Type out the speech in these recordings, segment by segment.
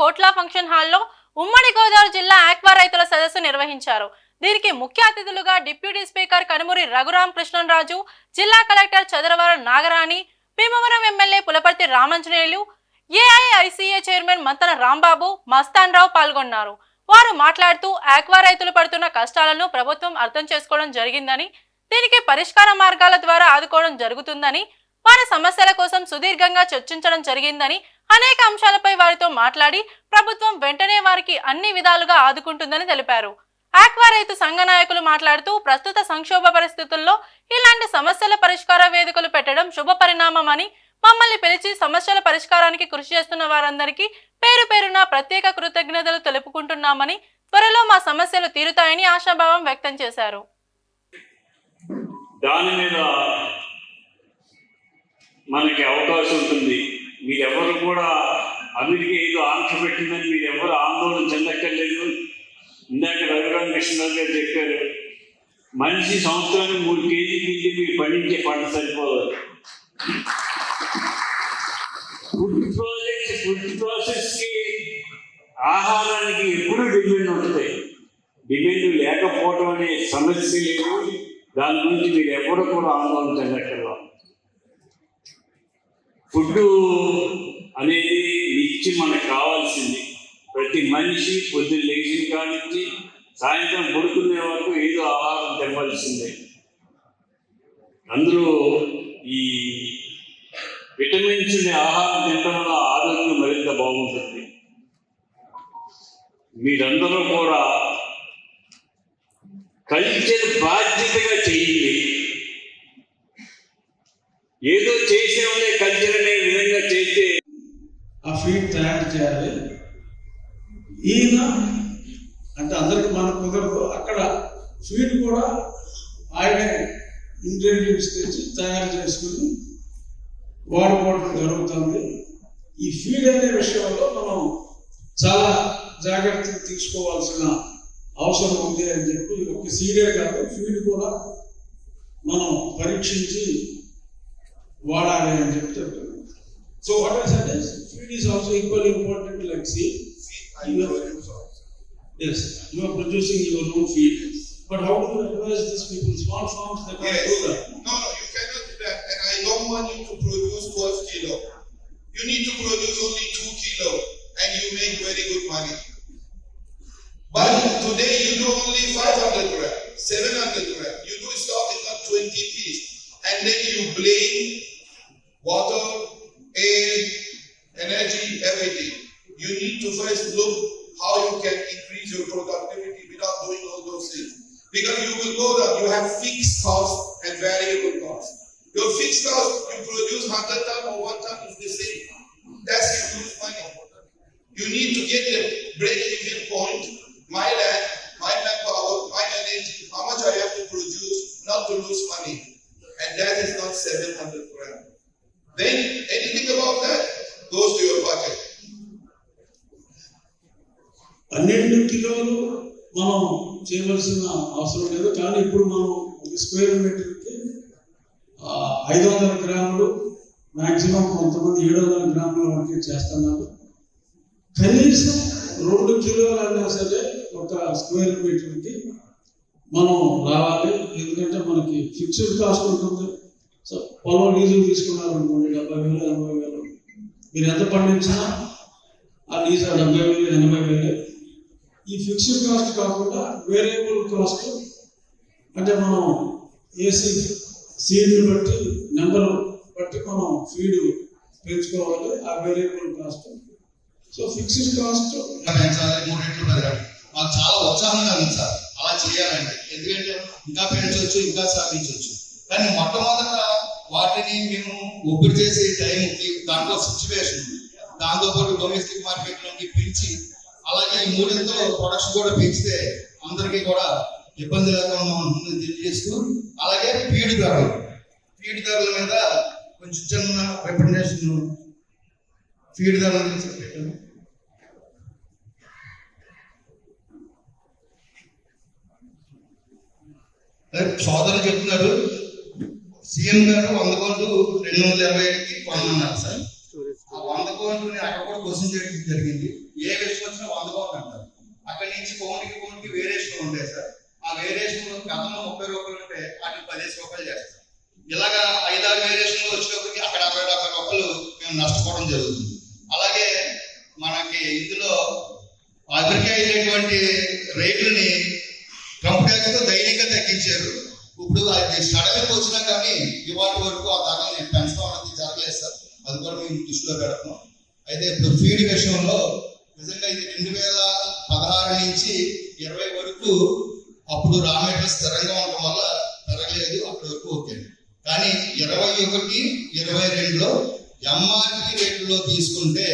కోట్ల ఫంక్షన్ హాల్లో ఉమ్మడి గోదావరి జిల్లా ఆక్వా రైతుల సదస్సు నిర్వహించారు. దీనికి ముఖ్య అతిథులుగా డిప్యూటీ స్పీకర్ కనుమూరి రఘురామ కృష్ణరాజు, జిల్లా collector Chadaravaram Nagarani, Bhimavaram MLA Pulaparthi Ramanjaneyulu, AIICA chairman Manthena Rambabu, Mastan Rao పాల్గొన్నారు. వారు మాట్లాడుతూ ఆక్వా రైతులు పడుతున్న కష్టాలను ప్రభుత్వం అర్థం చేసుకోవడం జరిగిందని, దీనికి పరిష్కార మార్గాల ద్వారా ఆదుకోవడం జరుగుతుందని, వారి సమస్యల కోసం సుదీర్ఘంగా చర్చించడం జరిగిందని, అనేక అంశాలపై వారితో మాట్లాడి ప్రభుత్వం వెంటనే వారికి అన్ని విధాలుగా ఆదుకుంటుందని తెలిపారు. ఆక్వా రైతు సంఘ నాయకులు మాట్లాడుతూ ప్రస్తుత సంక్షోభ పరిస్థితుల్లో ఇలాంటి సమస్యల పరిష్కార వేదికలు పెట్టడం శుభ పరిణామమని, మమ్మల్ని పిలిచి సమస్యల పరిష్కారానికి కృషి చేస్తున్న వారందరికీ పేరు పేరున ప్రత్యేక కృతజ్ఞతలు తెలుపుకుంటున్నామని, త్వరలో మా సమస్యలు తీరుతాయని ఆశాభావం వ్యక్తం చేశారు. దాని మీద మనకి అవకాశం ఉంటుంది. మీరెవరు కూడా అమెరికా ఏదో ఆంక్ష పెట్టిందని మీరెవరు ఆందోళన చెందక్కర్లేదు. ఇందాక రఘురామ కృష్ణరాజు గారు చెప్పారు, మనిషి సంవత్సరానికి 3 కేజీలు మీరు పండించే పంట సరిపోదు. ఫుడ్ ప్రాసెస్కి ఆహారానికి ఎప్పుడూ డిమాండ్ ఉంటుంది. డిమాండ్ లేకపోవడం అనే సమస్య లేదు. దాని గురించి మీరు ఎవరు కూడా ఆందోళన చెందక్కర్లా. ఫుడ్ అనేది నిత్యం మనకు కావాల్సింది. ప్రతి మనిషి పొద్దున్న లేచిన కానించి సాయంత్రం పడుకునే వరకు ఏదో ఆహారం తినవలసిందే. అందులో ఈ విటమిన్స్ ఆహారం తినడం వల్ల ఆరోగ్యం మరింత బాగుంటుంది. మీరందరూ కూడా కల్చర్ బాధ్యతగా చేయండి. ఏదో చేసేవాళ్ళే కల్చర్ అనే విధంగా చేస్తే ఆ ఫీడ్ తయారు చేయాలి. ఈయన అంటే అందరికి మనకు కుదరదు. అక్కడ ఫీడ్ కూడా ఆయనే ఇంగ్రీడియంట్స్ తెచ్చి తయారు చేసుకుని వాడుకోవడం జరుగుతుంది. ఈ ఫీడ్ అనే విషయంలో మనం చాలా జాగ్రత్తలు తీసుకోవాల్సిన అవసరం ఉంది అని చెప్పి, ఒక సీడే కాదు ఫీడ్ కూడా మనం పరీక్షించి వాడాలి అని చెప్తారు. So what I said is feed is also equally important like seed. Yes, you are producing your own feed. But how do you advise these people, small farms that can't do that? No, you cannot do that. And I don't want you to produce 12 kilo. You need to produce only 2 kilo and you make very good money. But today you do only 500 gram, 700 gram. You do stock in 20 piece. And then you blame water, air, energy, everything. You need to first look how you can increase your productivity without doing all those things. Because you will go down, you have fixed cost and variable cost. Your fixed cost, you produce 100 ton or 1 ton is the same. That's you lose money. You need to get the break-even point. My land, my manpower, my energy, how much I have to produce not to lose money. And that is not 700 gram. Then anything about that goes to your budget. 12 కిలోలు మనం చేయవలసిన అవసరం లేదు. కానీ ఇప్పుడు మనం ఒక square మీటర్కి 500 గ్రాములు, మ్యాక్సిమం కొంతమంది 700 గ్రాముల వరకు చేస్తున్నారు. కనీసం 2 కిలోలు అయినా సరే ఒక స్క్వేర్ మీటర్కి మనం రావాలి. ఎందుకంటే మనకి ఫిక్స్డ్ కాస్ట్ ఉంటుంది. సో పొలం లీజు తీసుకున్నారనుకోండి 70,000, 80,000, మీరు ఎంత పండించినా ఆ లీజు 70,000, 80,000. ఈ ఫిక్స్డ్ కాస్ట్ కాకుండా వేరియబుల్ కాస్ట్ అంటే మనం ఏసీ సీడ్ని బట్టి నెంబర్ బట్టి మనం ఫీడ్ పెంచుకోవాలి. ఆ variable cost. So fixed cost మాకు చాలా ఉత్సాహంగా ఉంది సార్ అలా చేయాలంటే. ఎందుకంటే ఇంకా పెంచవచ్చు, ఇంకా సాధించవచ్చు. కానీ మొట్టమొదట వాటిని మేము ఒప్పిడి చేసే టైంకి దాంట్లో సిచ్యువేషన్, దాంతోపాటు డొమెస్టిక్ మార్కెట్లోకి పెంచి అలాగే ఈ 3తో ప్రొడక్షన్ కూడా పెంచితే అందరికీ కూడా ఇబ్బంది లేకుండా ఉంటుందని తెలియజేస్తూ, అలాగే ఫీడ్ ధరల మీద కొంచెం చిన్న రిప్రజెంటేషన్ ఫీడ్ ధరల గురించి పెట్టాను. సోదరులు చెప్తున్నారు సీఎం గారు 100 కోట్లు 220కి కొనమన్నారు సార్. ఆ 100 కౌంట్ని అక్కడ కూడా క్వశ్చన్ చేయడం జరిగింది. ఏ విషయం వచ్చినా 100 కౌంట్ అంటారు. అక్కడి నుంచి కౌంట్కి వేరియేషన్ ఉంటాయి సార్. ఆ వేరియేషన్ గతంలో 30 రూపాయలు ఉంటే వాటిని 15 రూపాయలు చేస్తారు. ఇలాగా 5-6 వేరియేషన్లు వచ్చినప్పటికీ అక్కడ 60-70 రూపాయలు మేము నష్టపోవడం జరుగుతుంది. అలాగే మనకి ఇందులో అభివృద్ధి అయినటువంటి రేట్లని ట్రంప్ ట్యాక్స్తో దైనికంగా తగ్గించారు. ఇప్పుడు అది సడన్గా వచ్చినా కానీ ఇవాళ వరకు ఆ దాకా నేను పెంచడం అనేది జరగలేదు సార్. అది కూడా మేము దృష్టిలో పెడతాం. అయితే ఇప్పుడు ఫీడ్ విషయంలో నిజంగా ఇది 2016 నుంచి 20 వరకు అప్పుడు రా మెటీరియల్ స్థిరంగా ఉండటం వల్ల పెరగలేదు, అప్పటి వరకు ఓకే. కానీ 21, 22లో ఎంఆర్పి రేట్లో తీసుకుంటే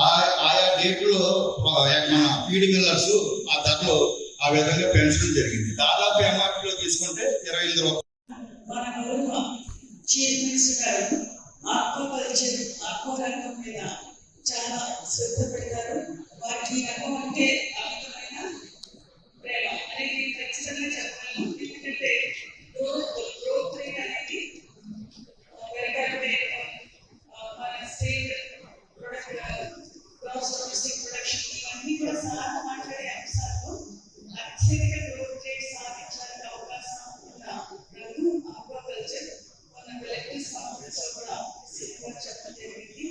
ఆయా రేట్లో మన ఫీడ్ మిల్లర్స్ ఆ ధరలో ఆ విధంగా పెంచడం జరిగింది. దాదాపు ఎంఆర్పిలో తీసుకుంటే 25 రూపాయలు. మన గౌరవ చీఫ్ మినిస్టర్ గారు ఆక్వా రంగం మీద చాలా శ్రద్ధ పెడతారు. వారికి రంగం అంటే అమితమైన ప్రేమ అనేది ఖచ్చితంగా చెప్పగలను. ఎందుకంటే గ్రోత్ రేట్ అనేది పెరగాలంటే మన state product gross domestic production ఇవన్నీ కూడా సలహా మాట్లాడే అంశాల్లో అత్యధిక గ్రోత్ రేట్ సాధించడానికి అవకాశం ఉన్న రంగం ఆక్వాకల్చర్. మన కలెక్టివ్ కాన్ఫరెన్స్ లో కూడా చెప్పడం జరిగింది.